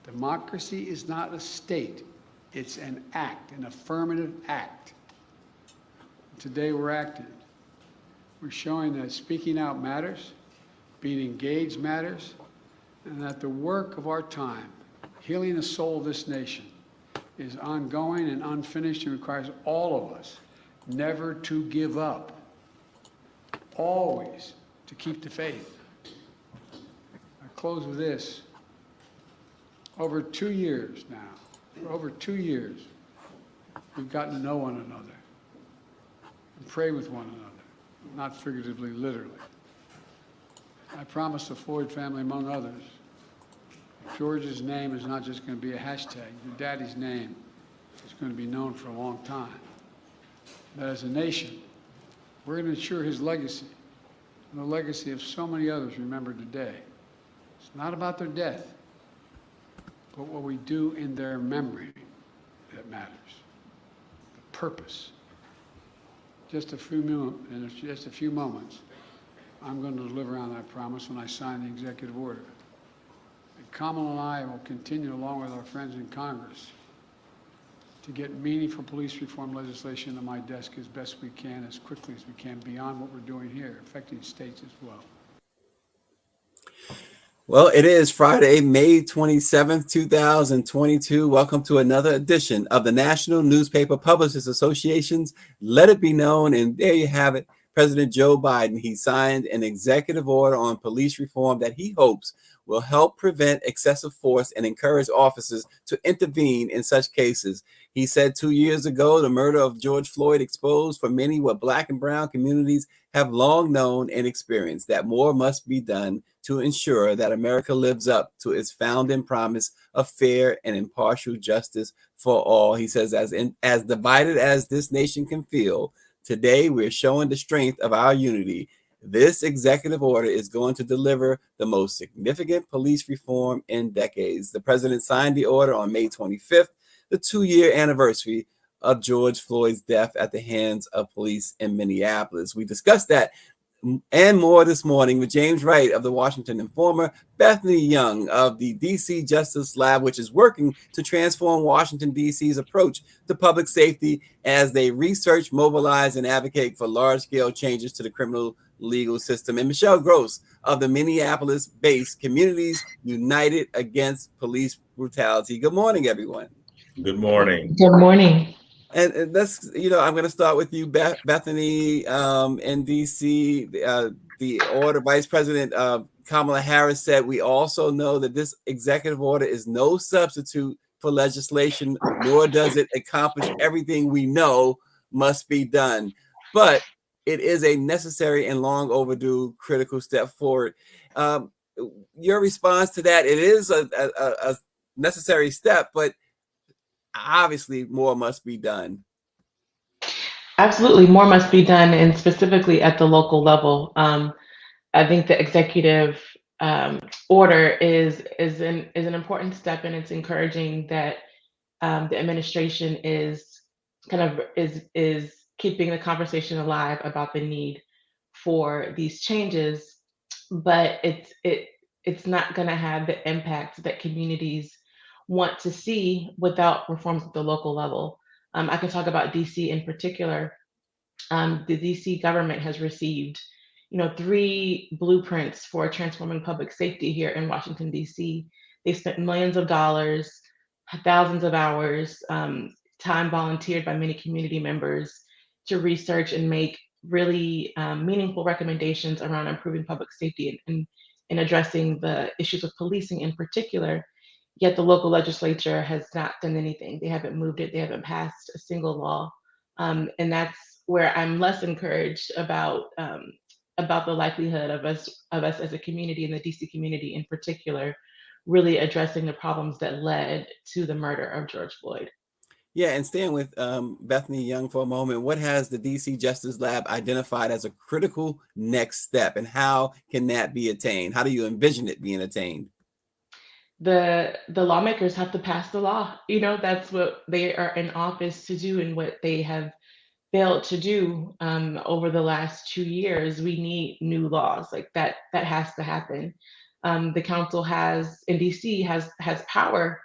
Democracy is not a state. It's an act, an affirmative act. Today we're acting. We're showing that speaking out matters, being engaged matters, and that the work of our time, healing the soul of this nation, is ongoing and unfinished and requires all of us never to give up, always to keep the faith. I close with this. Over 2 years now, for over 2 years, we've gotten to know one another and pray with one another, not figuratively, literally. I promise the Floyd family, among others, George's name is not just going to be a hashtag. Your daddy's name is going to be known for a long time. That as a nation, we're going to ensure his legacy and the legacy of so many others remembered today. It's not about their death, but what we do in their memory that matters. The purpose. In just a few moments, I'm going to deliver on that promise when I sign the executive order. And Kamala and I will continue, along with our friends in Congress, to get meaningful police reform legislation to my desk as best we can, as quickly as we can, beyond what we're doing here, affecting states as well. Well, it is Friday, May 27th, 2022. Welcome to another edition of the National Newspaper Publishers Association's Let It Be Known. And there you have it. President Joe Biden, he signed an executive order on police reform that he hopes will help prevent excessive force and encourage officers to intervene in such cases. He said 2 years ago, the murder of George Floyd exposed for many what Black and brown communities have long known and experienced, that more must be done to ensure that America lives up to its founding promise of fair and impartial justice for all. He says, as divided as this nation can feel, today we're showing the strength of our unity. This executive order is going to deliver the most significant police reform in decades. The president signed the order on May 25th, the 2-year anniversary of George Floyd's death at the hands of police in Minneapolis. We discussed that and more this morning with James Wright of the Washington Informer, Bethany Young of the DC Justice Lab, which is working to transform Washington, D.C.'s approach to public safety as they research, mobilize, and advocate for large-scale changes to the criminal legal system, and Michelle Gross of the Minneapolis-based Communities United Against Police Brutality. Good morning, everyone. Good morning. Good morning. And that's, I'm going to start with you, Bethany, in DC. The order, Vice President Kamala Harris said, we also know that this executive order is no substitute for legislation, nor does it accomplish everything we know must be done. But it is a necessary and long overdue critical step forward. Your response to that, it is a necessary step, but obviously more must be done. Absolutely, more must be done, and specifically at the local level. I think the executive order is an important step, and it's encouraging that the administration is keeping the conversation alive about the need for these changes, but it's not going to have the impact that communities want to see without reforms at the local level. I can talk about DC in particular. The DC government has received, 3 blueprints for transforming public safety here in Washington, DC. They spent millions of dollars, thousands of hours, time volunteered by many community members to research and make really meaningful recommendations around improving public safety and addressing the issues of policing in particular. Yet the local legislature has not done anything. They haven't moved it. They haven't passed a single law. And that's where I'm less encouraged about the likelihood of us as a community, and the DC community in particular, really addressing the problems that led to the murder of George Floyd. Yeah, and staying with Bethany Young for a moment, what has the DC Justice Lab identified as a critical next step, and how can that be attained? How do you envision it being attained? The lawmakers have to pass the law. That's what they are in office to do, and what they have failed to do over the last 2 years. We need new laws like that. That has to happen. The council has in DC has power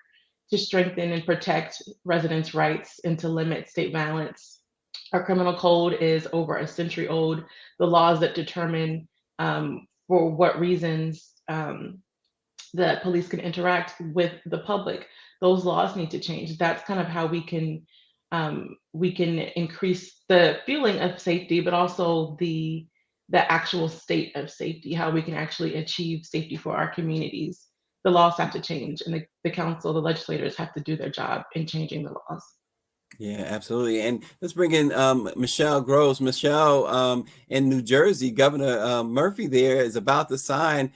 to strengthen and protect residents' rights and to limit state violence. Our criminal code is over a century old. The laws that determine for what reasons that police can interact with the public, those laws need to change. That's kind of how we can increase the feeling of safety, but also the actual state of safety, how we can actually achieve safety for our communities. The laws have to change, and the council, the legislators have to do their job in changing the laws. Yeah, absolutely. And let's bring in Michelle Groves. Michelle, in New Jersey, Governor Murphy there is about to sign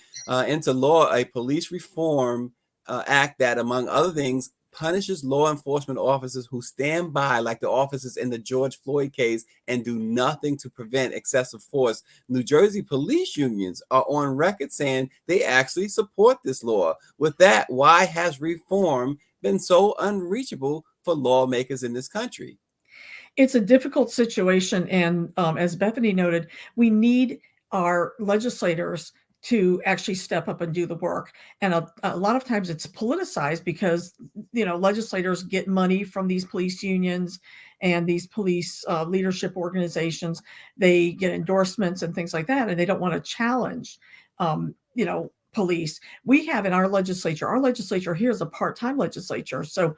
into law a police reform act that, among other things, punishes law enforcement officers who stand by, like the officers in the George Floyd case, and do nothing to prevent excessive force. New Jersey police unions are on record saying they actually support this law. With that, why has reform been so unreachable for lawmakers in this country? It's a difficult situation. And as Bethany noted, we need our legislators to actually step up and do the work. And a lot of times it's politicized because, legislators get money from these police unions and these police leadership organizations. They get endorsements and things like that, and they don't want to challenge, police. We have in our legislature here is a part-time legislature. So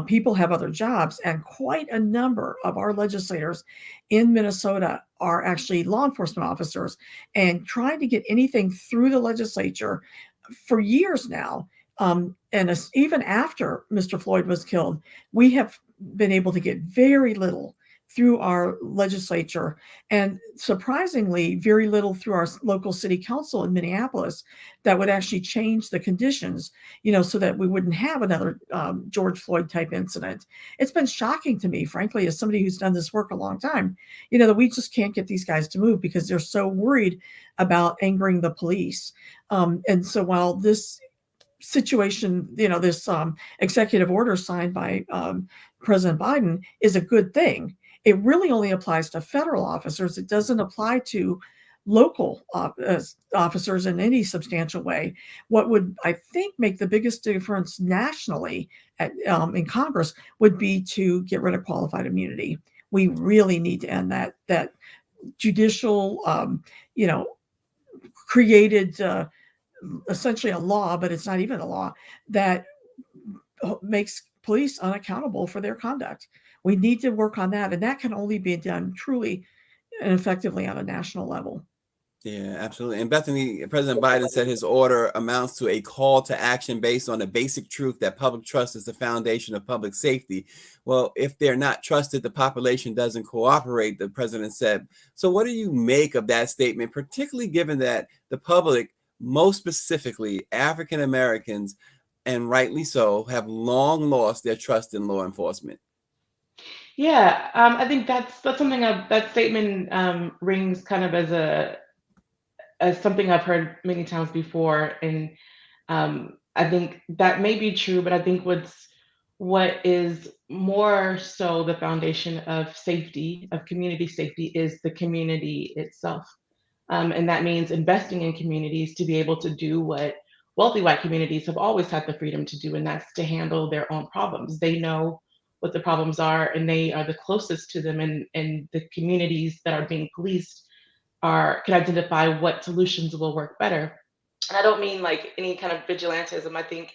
people have other jobs, and quite a number of our legislators in Minnesota are actually law enforcement officers, and trying to get anything through the legislature for years now. Even after Mr. Floyd was killed, we have been able to get very little through our legislature, and surprisingly, very little through our local city council in Minneapolis that would actually change the conditions, so that we wouldn't have another George Floyd type incident. It's been shocking to me, frankly, as somebody who's done this work a long time, that we just can't get these guys to move because they're so worried about angering the police. And so while this situation, this executive order signed by President Biden is a good thing, it really only applies to federal officers. It doesn't apply to local officers in any substantial way. What would, I think, make the biggest difference nationally in Congress would be to get rid of qualified immunity. We really need to end that judicial, created essentially a law, but it's not even a law, that makes police unaccountable for their conduct. We need to work on that, and that can only be done truly and effectively on a national level. Yeah, absolutely. And Bethany, President Biden said his order amounts to a call to action based on the basic truth that public trust is the foundation of public safety. Well, if they're not trusted, the population doesn't cooperate, the president said. So what do you make of that statement, particularly given that the public, most specifically African Americans, and rightly so, have long lost their trust in law enforcement? Yeah, I think that's something that statement rings kind of as something I've heard many times before, and I think that may be true, but I think what is more so the foundation of safety, of community safety, is the community itself. And that means investing in communities to be able to do what wealthy white communities have always had the freedom to do, and that's to handle their own problems. They know what the problems are, and they are the closest to them, and the communities that are being policed can identify what solutions will work better. And I don't mean like any kind of vigilantism. I think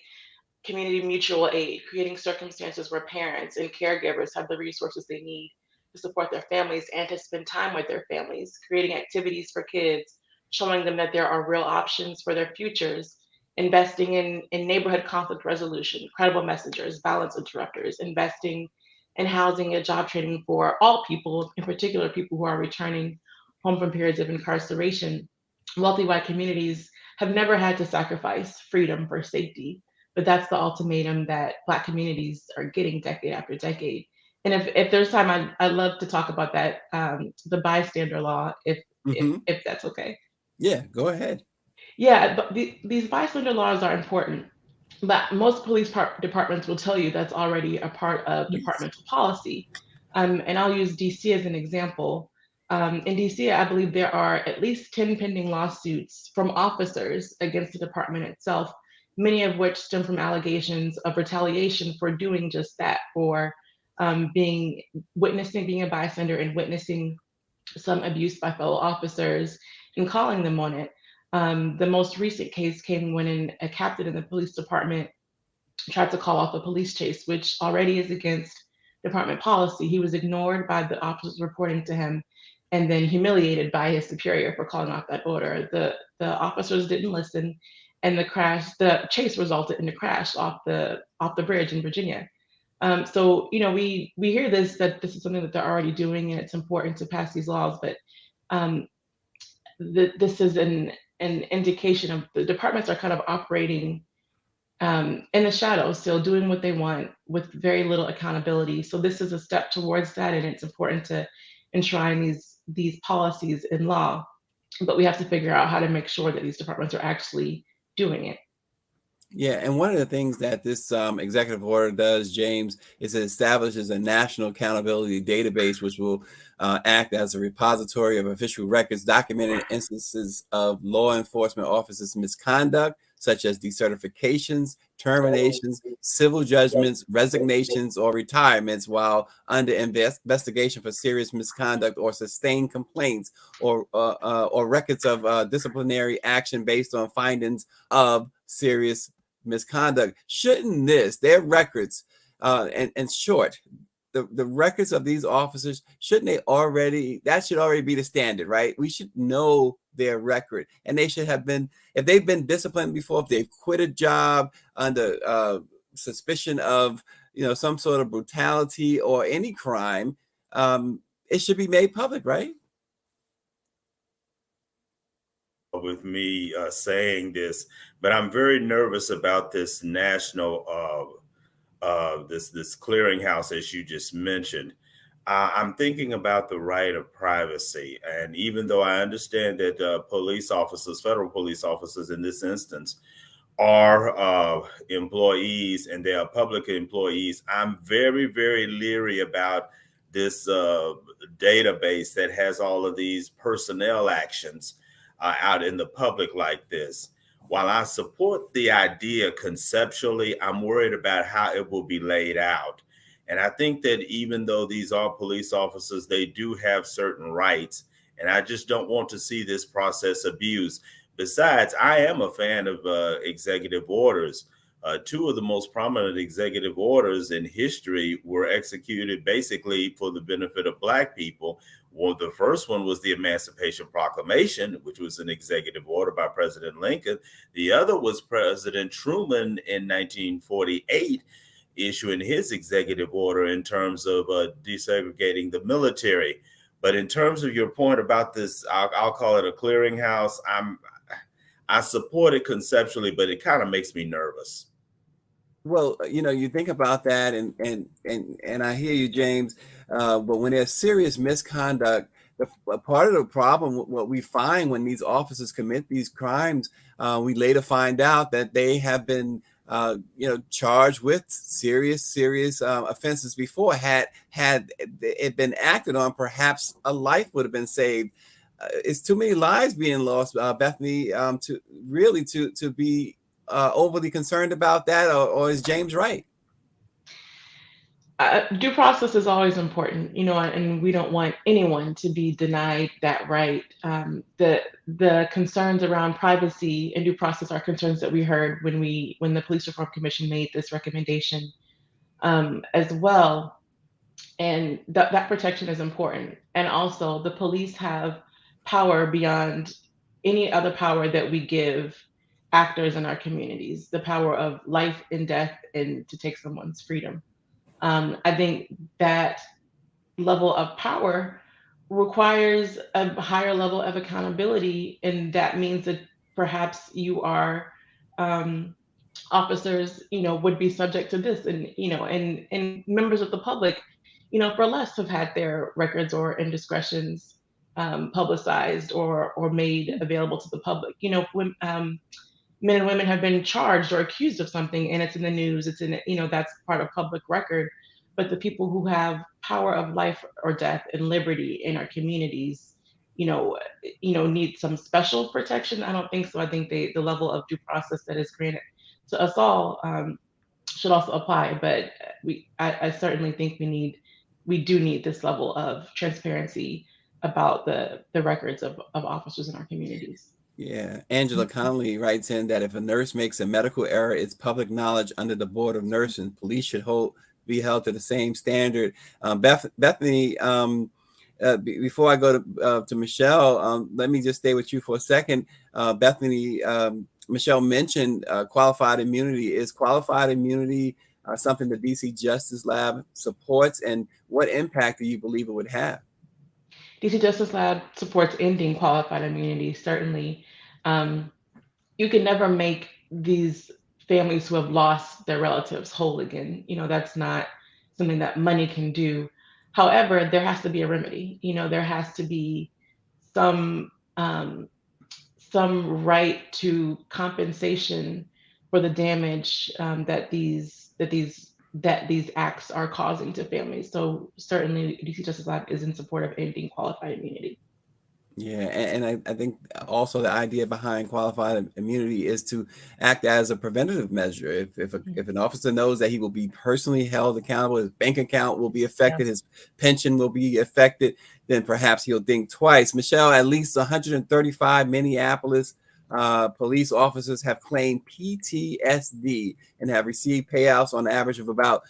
community mutual aid, creating circumstances where parents and caregivers have the resources they need to support their families and to spend time with their families, creating activities for kids, showing them that there are real options for their futures, investing in neighborhood conflict resolution, credible messengers, violence interrupters, investing in housing and job training for all people, in particular people who are returning home from periods of incarceration. Wealthy white communities have never had to sacrifice freedom for safety, but that's the ultimatum that Black communities are getting decade after decade. And if there's time, I'd love to talk about that, the bystander law, if that's okay. Yeah, go ahead. Yeah, but these bystander laws are important, but most police departments will tell you that's already a part of Yes. departmental policy. And I'll use DC as an example. In DC, I believe there are at least 10 pending lawsuits from officers against the department itself, many of which stem from allegations of retaliation for doing just that, for being witnessing, being a bystander and witnessing some abuse by fellow officers and calling them on it. The most recent case came when a captain in the police department tried to call off a police chase, which already is against department policy. He was ignored by the officers reporting to him and then humiliated by his superior for calling off that order. The officers didn't listen, and the chase resulted in a crash off the bridge in Virginia. So we hear this, that this is something that they're already doing, and it's important to pass these laws. But um, this is an indication of the departments are kind of operating in the shadows, still doing what they want with very little accountability. So this is a step towards that, and it's important to enshrine these policies in law. But we have to figure out how to make sure that these departments are actually doing it. Yeah, and one of the things that this executive order does, James, is it establishes a national accountability database, which will act as a repository of official records documenting instances of law enforcement officers' misconduct, such as decertifications, terminations, civil judgments, resignations, or retirements while under investigation for serious misconduct or sustained complaints, or records of disciplinary action based on findings of serious misconduct. Shouldn't their records, and short, the records of these officers, shouldn't that should already be the standard, right? We should know their record, and they should have been, if they've been disciplined before, if they've quit a job under suspicion of some sort of brutality or any crime, it should be made public, right? With me saying this, but I'm very nervous about this national this clearinghouse, as you just mentioned. I'm thinking about the right of privacy, and even though I understand that police officers, federal police officers in this instance, are employees and they are public employees, I'm very, very leery about this database that has all of these personnel actions out in the public like this. While I support the idea conceptually, I'm worried about how it will be laid out. And I think that even though these are police officers, they do have certain rights. And I just don't want to see this process abused. Besides, I am a fan of executive orders. Two of the most prominent executive orders in history were executed basically for the benefit of Black people. Well, the first one was the Emancipation Proclamation, which was an executive order by President Lincoln. The other was President Truman in 1948 issuing his executive order in terms of desegregating the military. But in terms of your point about this, I'll call it a clearinghouse. I support it conceptually, but it kind of makes me nervous. Well, you think about that, and I hear you, James. But when there's serious misconduct, a part of the problem, what we find when these officers commit these crimes, we later find out that they have been, charged with serious offenses before. Had it been acted on, perhaps a life would have been saved. It's too many lives being lost, Bethany, to be overly concerned about that, or is James right? Due process is always important, and we don't want anyone to be denied that right. The concerns around privacy and due process are concerns that we heard when the Police Reform Commission made this recommendation as well. And that protection is important. And also, the police have power beyond any other power that we give actors in our communities, the power of life and death and to take someone's freedom. I think that level of power requires a higher level of accountability, and that means that perhaps you are officers, would be subject to this, and members of the public, for less have had their records or indiscretions publicized or made available to the public. When men and women have been charged or accused of something and it's in the news, that's part of public record. But the people who have power of life or death and liberty in our communities, you know, need some special protection? I don't think so. I think the level of due process that is granted to us all should also apply. But I certainly think we do need this level of transparency about the records of officers in our communities. Yeah, Angela Connolly writes in that if a nurse makes a medical error, it's public knowledge under the Board of Nursing. Police should be held to the same standard. Bethany, before I go to Michelle, let me just stay with you for a second. Bethany, Michelle mentioned qualified immunity. Is qualified immunity something the DC Justice Lab supports, and what impact do you believe it would have? DC Justice Lab supports ending qualified immunity, certainly. Um, you can never make these families who have lost their relatives whole again. That's not something that money can do. However, there has to be a remedy. There has to be some some right to compensation for the damage that these acts are causing to families. So certainly, DC Justice Lab is in support of ending qualified immunity. Yeah, and I think also the idea behind qualified immunity is to act as a preventative measure. If an officer knows that he will be personally held accountable, his bank account will be affected, Yes. his pension will be affected, then perhaps he'll think twice. Michelle, at least 135 Minneapolis police officers have claimed PTSD and have received payouts on average of about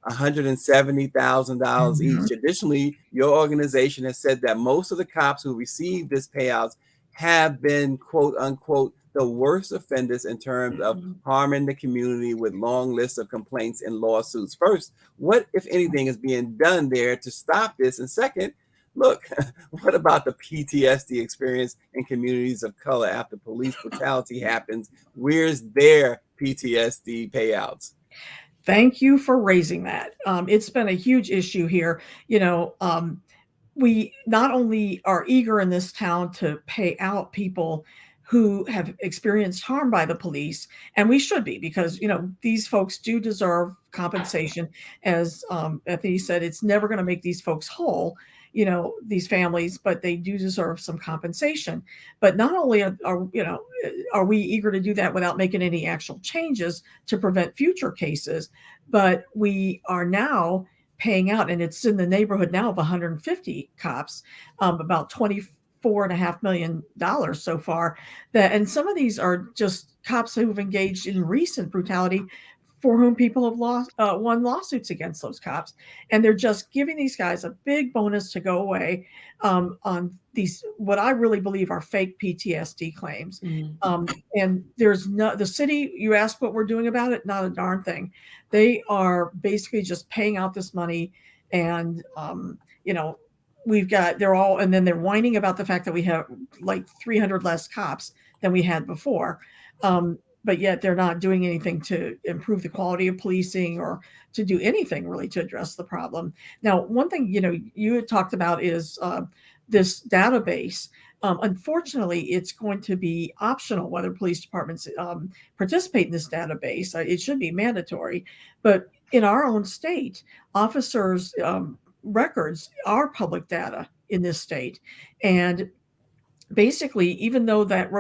$170,000 Mhm. each. Additionally, your organization has said that most of the cops who receive this payouts have been, quote unquote, the worst offenders in terms of Mhm. harming the community with long lists of complaints and lawsuits. First, what, if anything, is being done there to stop this? And second, look, what about the PTSD experience in communities of color after police brutality happens? Where's their PTSD payouts? Thank you for raising that. It's been a huge issue here. We not only are eager in this town to pay out people who have experienced harm by the police, and we should be, because these folks do deserve compensation. As Bethany said, it's never going to make these folks whole, these families, but they do deserve some compensation. But not only are we eager to do that without making any actual changes to prevent future cases, but we are now paying out, and it's in the neighborhood now of 150 cops, about $24.5 million so far. And some of these are just cops who've engaged in recent brutality, for whom people have won lawsuits against those cops, and they're just giving these guys a big bonus to go away on these, what I really believe are fake PTSD claims. Mhm. And there's the city. You ask what we're doing about it, not a darn thing. They are basically just paying out this money, and they're all, and then they're whining about the fact that we have like 300 less cops than we had before. But yet they're not doing anything to improve the quality of policing or to do anything really to address the problem. Now, one thing you had talked about is this database. Unfortunately, it's going to be optional whether police departments participate in this database. It should be mandatory, but in our own state, officers' records are public data in this state, and basically, even though that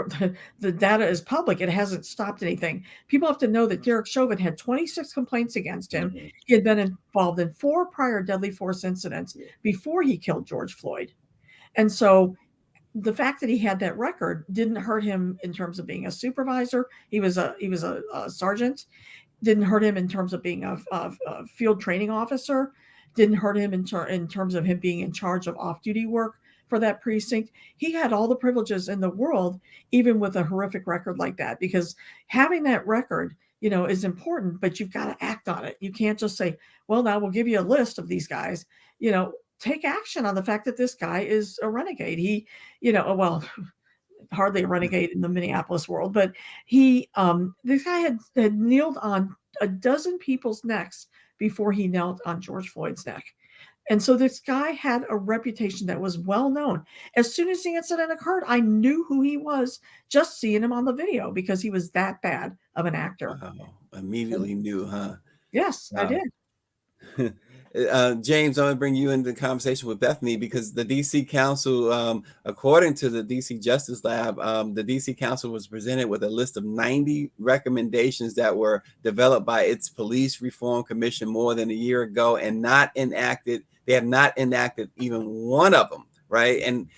the data is public, it hasn't stopped anything. People have to know that Derek Chauvin had 26 complaints against him. Mhm. He had been involved in 4 prior deadly force incidents before he killed George Floyd. And so the fact that he had that record didn't hurt him in terms of being a supervisor. He was a sergeant. Didn't hurt him in terms of being a field training officer. Didn't hurt him in terms of him being in charge of off-duty work for that precinct. He had all the privileges in the world, even with a horrific record like that, because having that record, is important, but you've got to act on it. You can't just say, well, now we'll give you a list of these guys. Take action on the fact that this guy is a renegade. He, well, hardly a renegade in the Minneapolis world, but this guy had kneeled on a dozen people's necks before he knelt on George Floyd's neck. And so this guy had a reputation that was well known. As soon as the incident occurred, I knew who he was just seeing him on the video, because he was that bad of an actor. Wow, immediately knew, huh? Yes, I Wow. did. James, I'm going to bring you into the conversation with Bethany because the DC Council, according to the DC Justice Lab, the DC Council was presented with a list of 90 recommendations that were developed by its Police Reform Commission more than a year ago and not enacted. They have not enacted even one of them, right? And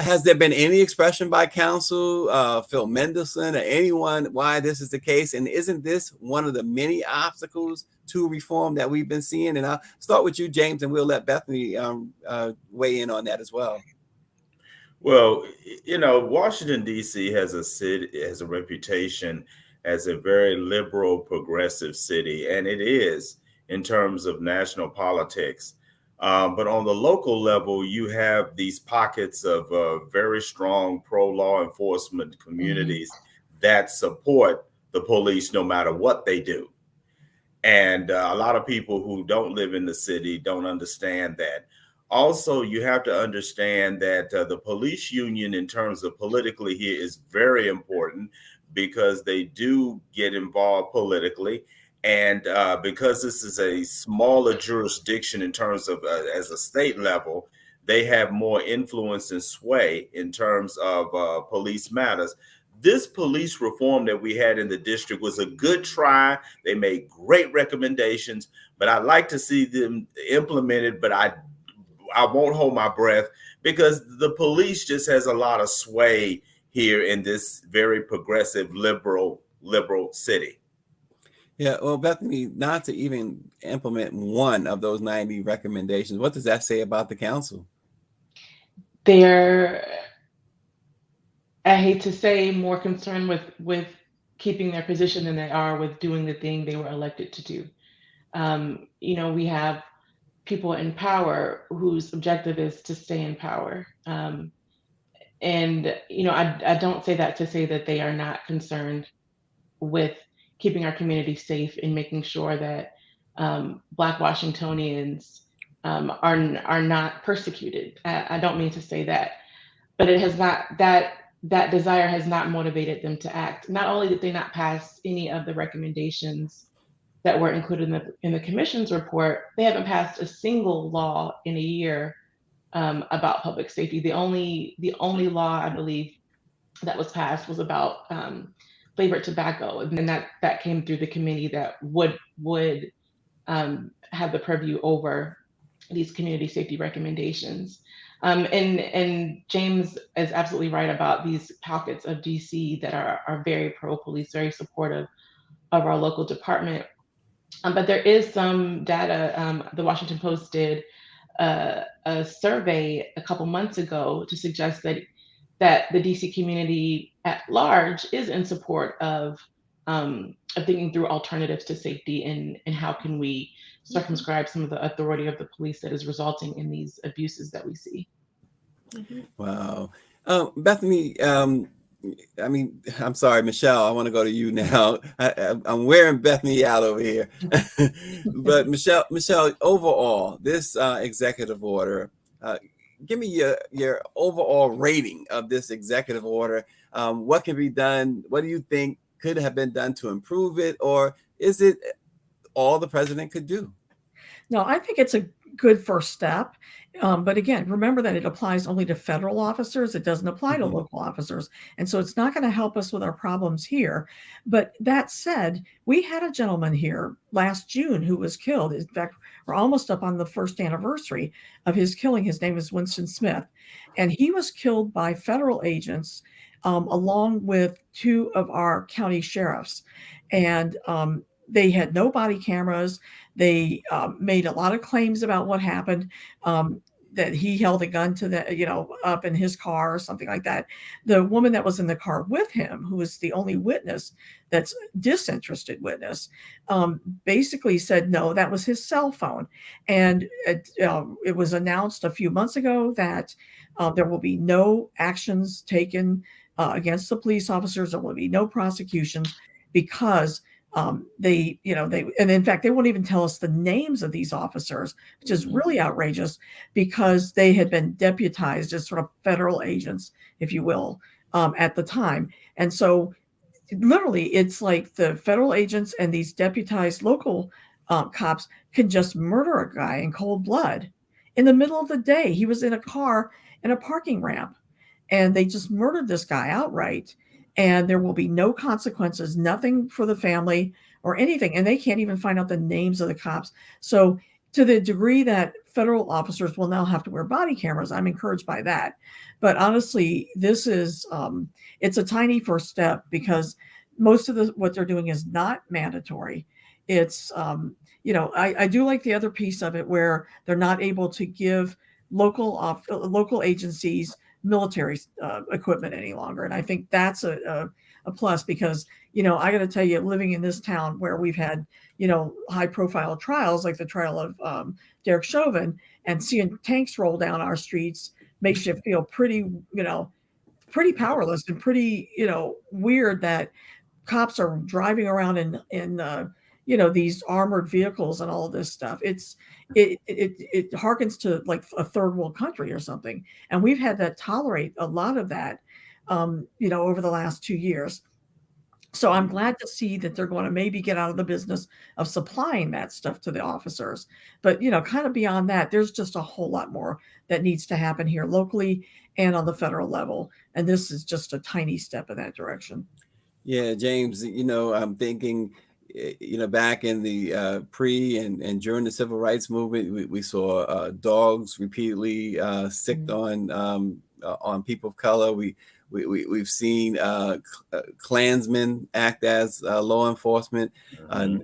has there been any expression by counsel, Phil Mendelson, or anyone why this is the case? And isn't this one of the many obstacles to reform that we've been seeing? And I'll start with you, James, and we'll let Bethany weigh in on that as well. Well, Washington, D.C. has a reputation as a very liberal, progressive city, and it is in terms of national politics. But on the local level, you have these pockets of very strong pro-law enforcement communities that support the police no matter what they do. And a lot of people who don't live in the city don't understand that. Also, you have to understand that the police union in terms of politically here is very important because they do get involved politically. And because this is a smaller jurisdiction in terms of as a state level, they have more influence and sway in terms of police matters. This police reform that we had in the district was a good try. They made great recommendations, but I'd like to see them implemented, but I won't hold my breath because the police just has a lot of sway here in this very progressive liberal city. Yeah, well, Bethany, not to even implement one of those 90 recommendations, what does that say about the council? They're, I hate to say, more concerned with keeping their position than they are with doing the thing they were elected to do. We have people in power whose objective is to stay in power. I don't say that to say that they are not concerned with keeping our community safe and making sure that Black Washingtonians are not persecuted. I don't mean to say that, but it has not, that desire has not motivated them to act. Not only did they not pass any of the recommendations that were included in the commission's report, they haven't passed a single law in a year about public safety. The only law I believe that was passed was about flavored tobacco, and then that came through the committee that would have the purview over these community safety recommendations. And James is absolutely right about these pockets of DC that are very pro-police, very supportive of our local department. But there is some data. The Washington Post did a survey a couple months ago to suggest that the DC community at large is in support of thinking through alternatives to safety and how can we circumscribe some of the authority of the police that is resulting in these abuses that we see. Wow. Bethany, I'm sorry, Michelle, I want to go to you now. I'm wearing Bethany out over here. But Michelle, overall, this executive order, give me your overall rating of this executive order. What can be done? What do you think could have been done to improve it? Or is it all the president could do? No, I think it's a good first step. But again, remember that it applies only to federal officers. It doesn't apply to local officers. And so it's not going to help us with our problems here. But that said, we had a gentleman here last June who was killed. In fact, we're almost up on the first anniversary of his killing. His name is Winston Smith. And he was killed by federal agents along with two of our county sheriffs. And they had no body cameras. They made a lot of claims about what happened, that he held a gun to the, up in his car or something like that. The woman that was in the car with him, who was the only witness that's disinterested witness, basically said, no, that was his cell phone. And it was announced a few months ago that there will be no actions taken against the police officers. There will be no prosecutions because and in fact, they won't even tell us the names of these officers, which is really outrageous because they had been deputized as sort of federal agents, if you will, at the time. And so literally it's like the federal agents and these deputized local cops can just murder a guy in cold blood in the middle of the day. He was in a car in a parking ramp, and they just murdered this guy outright. And there will be no consequences, nothing for the family or anything. And they can't even find out the names of the cops. So, to the degree that federal officers will now have to wear body cameras, I'm encouraged by that. But honestly, this is it's a tiny first step, because most of what they're doing is not mandatory. It's I do like the other piece of it where they're not able to give local agencies military equipment any longer, and I think that's a plus, because I got to tell you, living in this town where we've had high profile trials like the trial of Derek Chauvin, and seeing tanks roll down our streets makes you feel pretty powerless and pretty weird that cops are driving around in these armored vehicles and all of this stuff. It harkens to like a third world country or something, and we've had to tolerate a lot of that over the last 2 years. So I'm glad to see that they're going to maybe get out of the business of supplying that stuff to the officers. But kind of beyond that, there's just a whole lot more that needs to happen here locally and on the federal level, and this is just a tiny step in that direction. Yeah, James, I'm thinking, back in the pre and during the civil rights movement, we saw dogs repeatedly sicked on people of color. We've seen Klansmen act as law enforcement.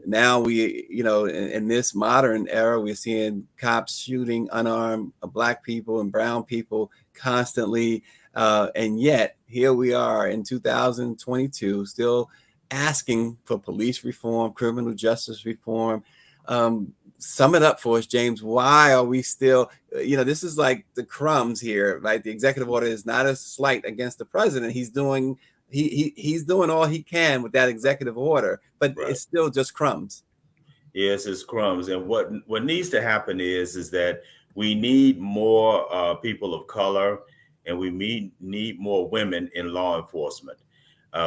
Now in this modern era, we're seeing cops shooting unarmed Black people and brown people constantly. And yet here we are in 2022, still asking for police reform, criminal justice reform. Sum it up for us, James. Why are we still, this is like the crumbs here, right? The executive order is not a slight against the president. He's doing all he can with that executive order, but It's still just crumbs. Yes, it's crumbs. And what needs to happen is that we need more people of color, and we need more women in law enforcement.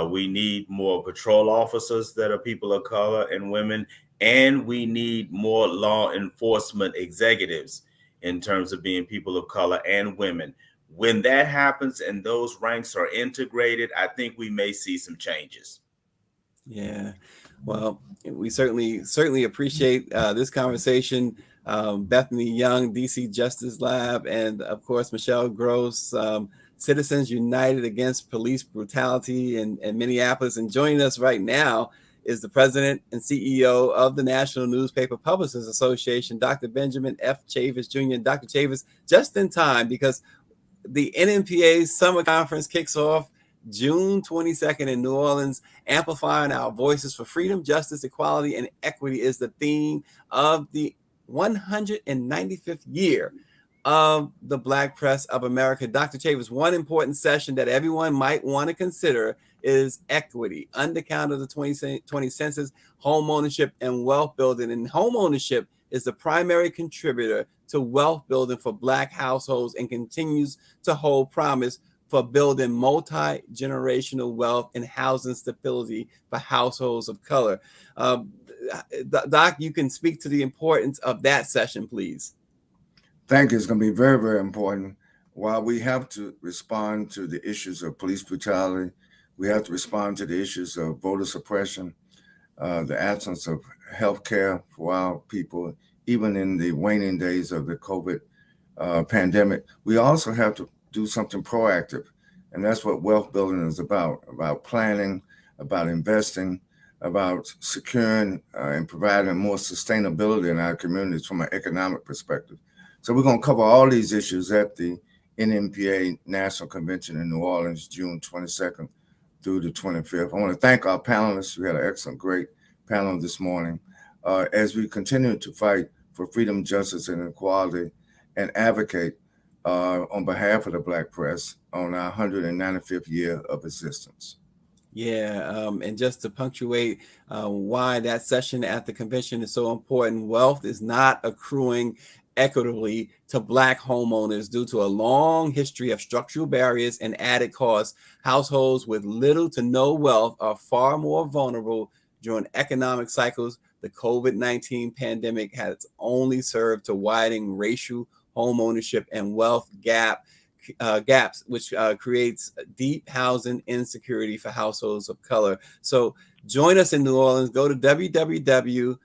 We need more patrol officers that are people of color and women, and we need more law enforcement executives in terms of being people of color and women. When that happens and those ranks are integrated, I think we may see some changes. Yeah, well, we certainly appreciate this conversation. Bethany Young, DC Justice Lab, and of course, Michelle Gross, Citizens United Against Police Brutality in Minneapolis. And joining us right now is the president and CEO of the National Newspaper Publishers Association, Dr. Benjamin F. Chavis Jr. And Dr. Chavis, just in time, because the NNPA Summer Conference kicks off June 22nd in New Orleans. Amplifying our voices for freedom, justice, equality, and equity is the theme of the 195th year of the Black Press of America. Dr. Chavis, one important session that everyone might want to consider is equity, undercount of the 2020 census, home ownership, and wealth building. And home ownership is the primary contributor to wealth building for Black households and continues to hold promise for building multi-generational wealth and housing stability for households of color. Doc, you can speak to the importance of that session, please. Thank you. It's going to be very, very important. While we have to respond to the issues of police brutality, we have to respond to the issues of voter suppression, the absence of health care for our people, even in the waning days of the COVID pandemic. We also have to do something proactive. And that's what wealth building is about planning, about investing, about securing and providing more sustainability in our communities from an economic perspective. So we're going to cover all these issues at the NNPA National Convention in New Orleans, June 22nd through the 25th. I want to thank our panelists. We had an excellent, great panel this morning as we continue to fight for freedom, justice, and equality and advocate on behalf of the Black press on our 195th year of existence. Yeah, and just to punctuate why that session at the convention is so important, wealth is not accruing equitably to Black homeowners due to a long history of structural barriers and added costs. Households with little to no wealth are far more vulnerable, during economic cycles, the COVID-19 pandemic has only served to widen racial home ownership and wealth gaps, which creates deep housing insecurity for households of color. So join us in New Orleans. Go to www-events,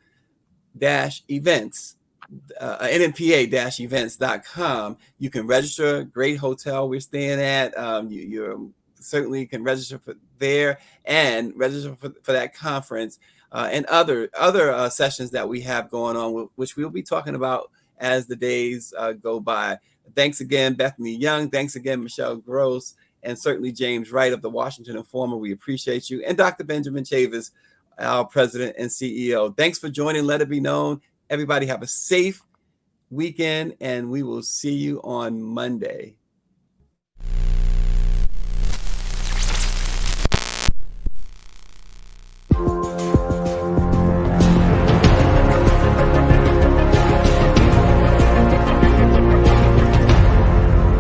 NMPA-events.com. You can register. Great hotel we're staying at. You certainly can register for there and register for that conference and other sessions that we have going on, which we'll be talking about as the days go by. Thanks again, Bethany Young. Thanks again, Michelle Gross, and certainly James Wright of the Washington Informer. We appreciate you. And Dr. Benjamin Chavis, our president and CEO. Thanks for joining. Let it be known. Everybody have a safe weekend, and we will see you on Monday.